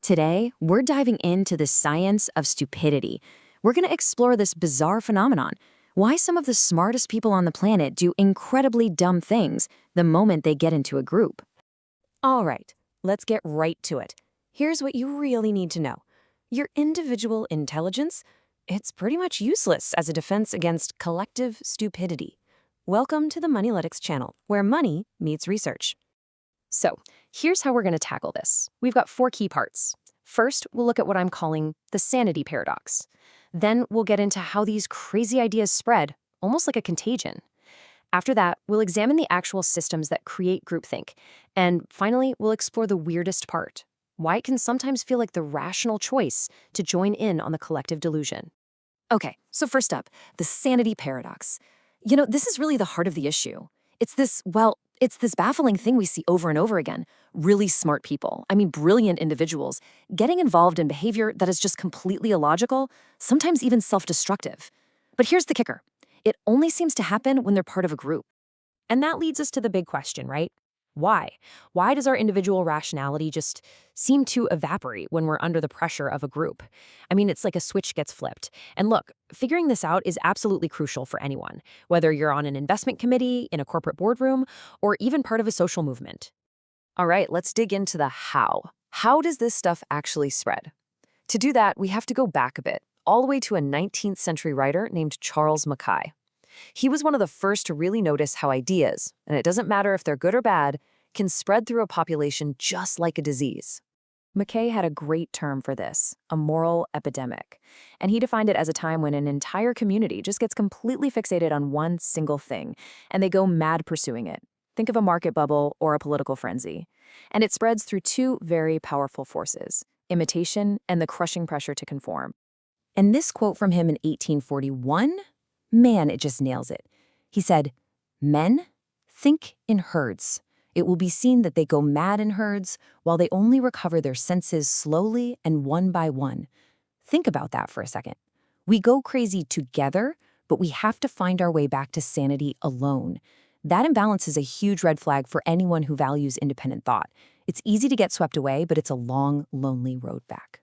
Today, we're diving into the science of stupidity. We're going to explore this bizarre phenomenon, why some of the smartest people on the planet do incredibly dumb things the moment they get into a group. All right, let's get right to it. Here's what you really need to know. Your individual intelligence, it's pretty much useless as a defense against collective stupidity. Welcome to the MoniLytics channel, where money meets research. So, here's how we're going to tackle this. We've got 4 key parts. First, we'll look at what I'm calling the sanity paradox. Then we'll get into how these crazy ideas spread, almost like a contagion. After that, we'll examine the actual systems that create groupthink. And finally, we'll explore the weirdest part, why it can sometimes feel like the rational choice to join in on the collective delusion. Okay, so first up, the sanity paradox. This is really the heart of the issue. It's this baffling thing we see over and over again. Really smart people, brilliant individuals, getting involved in behavior that is just completely illogical, sometimes even self-destructive. But here's the kicker. It only seems to happen when they're part of a group. And that leads us to the big question, right? Why? Why does our individual rationality just seem to evaporate when we're under the pressure of a group? It's like a switch gets flipped. And look, figuring this out is absolutely crucial for anyone, whether you're on an investment committee, in a corporate boardroom, or even part of a social movement. All right, let's dig into the how. How does this stuff actually spread? To do that, we have to go back a bit, all the way to a 19th century writer named Charles Mackay. He was one of the first to really notice how ideas, and it doesn't matter if they're good or bad, can spread through a population just like a disease. Mackay had a great term for this, a moral epidemic, and he defined it as a time when an entire community just gets completely fixated on one single thing, and they go mad pursuing it. Think of a market bubble or a political frenzy. And it spreads through 2 very powerful forces, imitation and the crushing pressure to conform. And this quote from him in 1841, man, it just nails it. He said, "Men think in herds. It will be seen that they go mad in herds while they only recover their senses slowly and one by one." Think about that for a second. We go crazy together, but we have to find our way back to sanity alone. That imbalance is a huge red flag for anyone who values independent thought. It's easy to get swept away, but it's a long, lonely road back.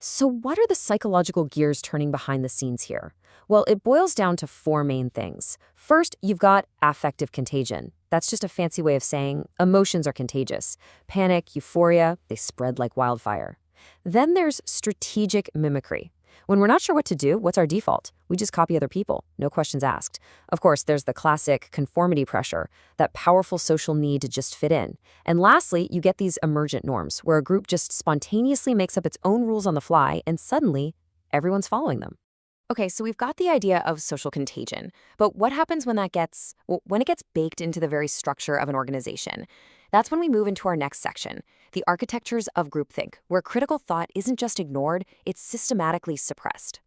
So what are the psychological gears turning behind the scenes here? Well, it boils down to 4 main things. First, you've got affective contagion. That's just a fancy way of saying emotions are contagious. Panic, euphoria, they spread like wildfire. Then there's strategic mimicry. When we're not sure what to do, what's our default? We just copy other people, no questions asked. Of course, there's the classic conformity pressure, that powerful social need to just fit in. And lastly, you get these emergent norms, where a group just spontaneously makes up its own rules on the fly, and suddenly, everyone's following them. Okay, so we've got the idea of social contagion, but what happens when it gets baked into the very structure of an organization? That's when we move into our next section, the architectures of groupthink, where critical thought isn't just ignored, it's systematically suppressed.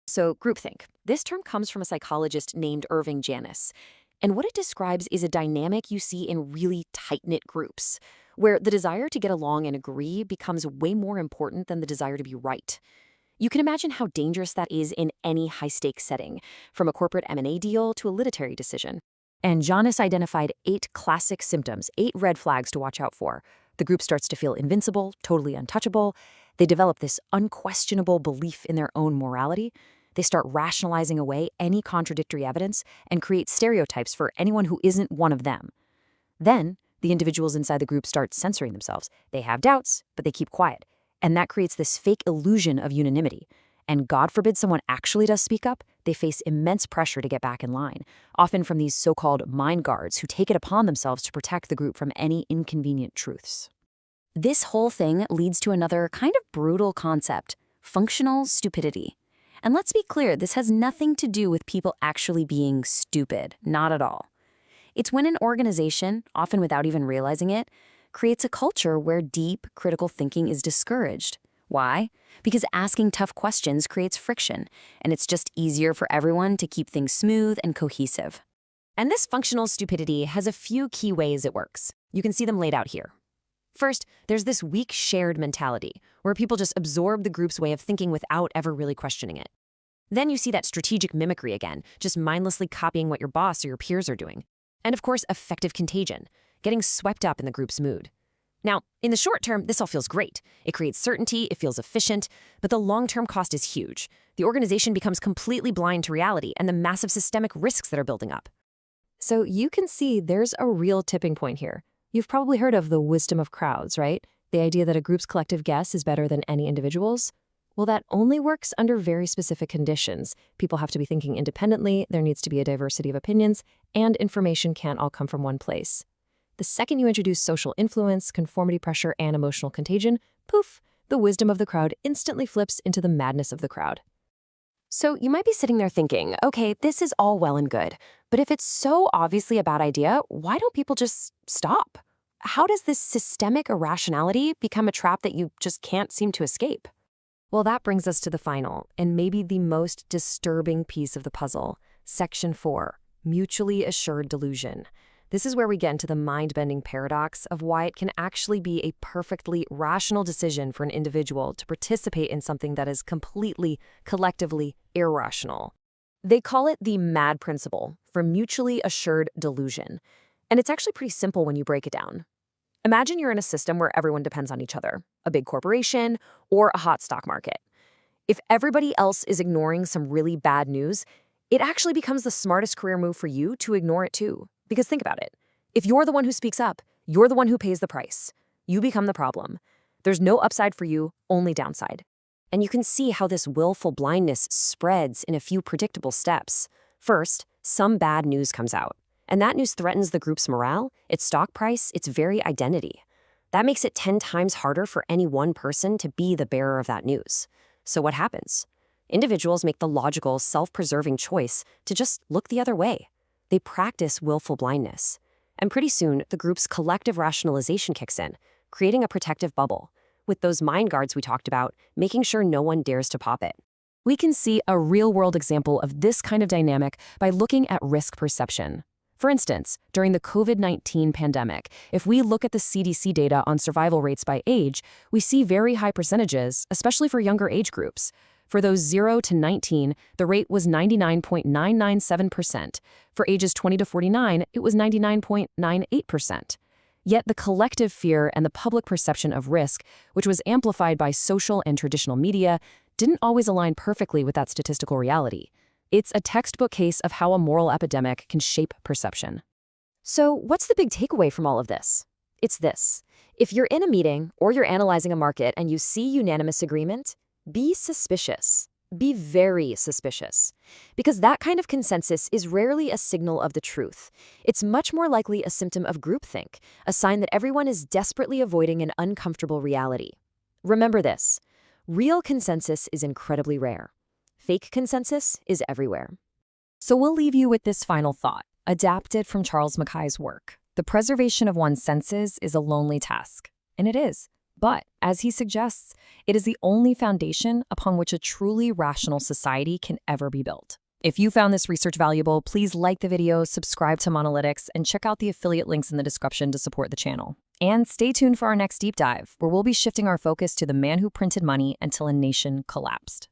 So groupthink, this term comes from a psychologist named Irving Janis, and what it describes is a dynamic you see in really tight-knit groups, where the desire to get along and agree becomes way more important than the desire to be right. You can imagine how dangerous that is in any high-stakes setting, from a corporate M&A deal to a literary decision. And Janis identified 8 classic symptoms, 8 red flags to watch out for. The group starts to feel invincible, totally untouchable. They develop this unquestionable belief in their own morality. They start rationalizing away any contradictory evidence and create stereotypes for anyone who isn't one of them. Then, the individuals inside the group start censoring themselves. They have doubts, but they keep quiet. And that creates this fake illusion of unanimity. And God forbid someone actually does speak up, they face immense pressure to get back in line, often from these so-called mind guards who take it upon themselves to protect the group from any inconvenient truths. This whole thing leads to another kind of brutal concept, functional stupidity. And let's be clear, this has nothing to do with people actually being stupid, not at all. It's when an organization, often without even realizing it, creates a culture where deep, critical thinking is discouraged. Why? Because asking tough questions creates friction, and it's just easier for everyone to keep things smooth and cohesive. And this functional stupidity has a few key ways it works. You can see them laid out here. First, there's this weak shared mentality, where people just absorb the group's way of thinking without ever really questioning it. Then you see that strategic mimicry again, just mindlessly copying what your boss or your peers are doing. And of course, affective contagion, getting swept up in the group's mood. Now, in the short term, this all feels great. It creates certainty, it feels efficient, but the long-term cost is huge. The organization becomes completely blind to reality and the massive systemic risks that are building up. So you can see there's a real tipping point here. You've probably heard of the wisdom of crowds, right? The idea that a group's collective guess is better than any individual's. Well, that only works under very specific conditions. People have to be thinking independently, there needs to be a diversity of opinions, and information can't all come from one place. The second you introduce social influence, conformity pressure, and emotional contagion, poof, the wisdom of the crowd instantly flips into the madness of the crowd. So you might be sitting there thinking, okay, this is all well and good, but if it's so obviously a bad idea, why don't people just stop? How does this systemic irrationality become a trap that you just can't seem to escape? Well, that brings us to the final, and maybe the most disturbing piece of the puzzle, Section 4, mutually assured delusion. This is where we get into the mind-bending paradox of why it can actually be a perfectly rational decision for an individual to participate in something that is completely, collectively irrational. They call it the MAD principle for mutually assured delusion. And it's actually pretty simple when you break it down. Imagine you're in a system where everyone depends on each other, a big corporation or a hot stock market. If everybody else is ignoring some really bad news, it actually becomes the smartest career move for you to ignore it too. Because think about it. If you're the one who speaks up, you're the one who pays the price. You become the problem. There's no upside for you, only downside. And you can see how this willful blindness spreads in a few predictable steps. First, some bad news comes out. And that news threatens the group's morale, its stock price, its very identity. That makes it 10 times harder for any one person to be the bearer of that news. So what happens? Individuals make the logical, self-preserving choice to just look the other way. They practice willful blindness. And pretty soon, the group's collective rationalization kicks in, creating a protective bubble, with those mind guards we talked about, making sure no one dares to pop it. We can see a real-world example of this kind of dynamic by looking at risk perception. For instance, during the COVID-19 pandemic, if we look at the CDC data on survival rates by age, we see very high percentages, especially for younger age groups. For those 0 to 19, the rate was 99.997%. For ages 20 to 49, it was 99.98%. Yet the collective fear and the public perception of risk, which was amplified by social and traditional media, didn't always align perfectly with that statistical reality. It's a textbook case of how a moral epidemic can shape perception. So what's the big takeaway from all of this? It's this. If you're in a meeting or you're analyzing a market and you see unanimous agreement, be suspicious. Be very suspicious. Because that kind of consensus is rarely a signal of the truth. It's much more likely a symptom of groupthink, a sign that everyone is desperately avoiding an uncomfortable reality. Remember this. Real consensus is incredibly rare. Fake consensus is everywhere. So we'll leave you with this final thought, adapted from Charles Mackay's work. The preservation of one's senses is a lonely task. And it is. But, as he suggests, it is the only foundation upon which a truly rational society can ever be built. If you found this research valuable, please like the video, subscribe to MoniLytics, and check out the affiliate links in the description to support the channel. And stay tuned for our next deep dive, where we'll be shifting our focus to the man who printed money until a nation collapsed.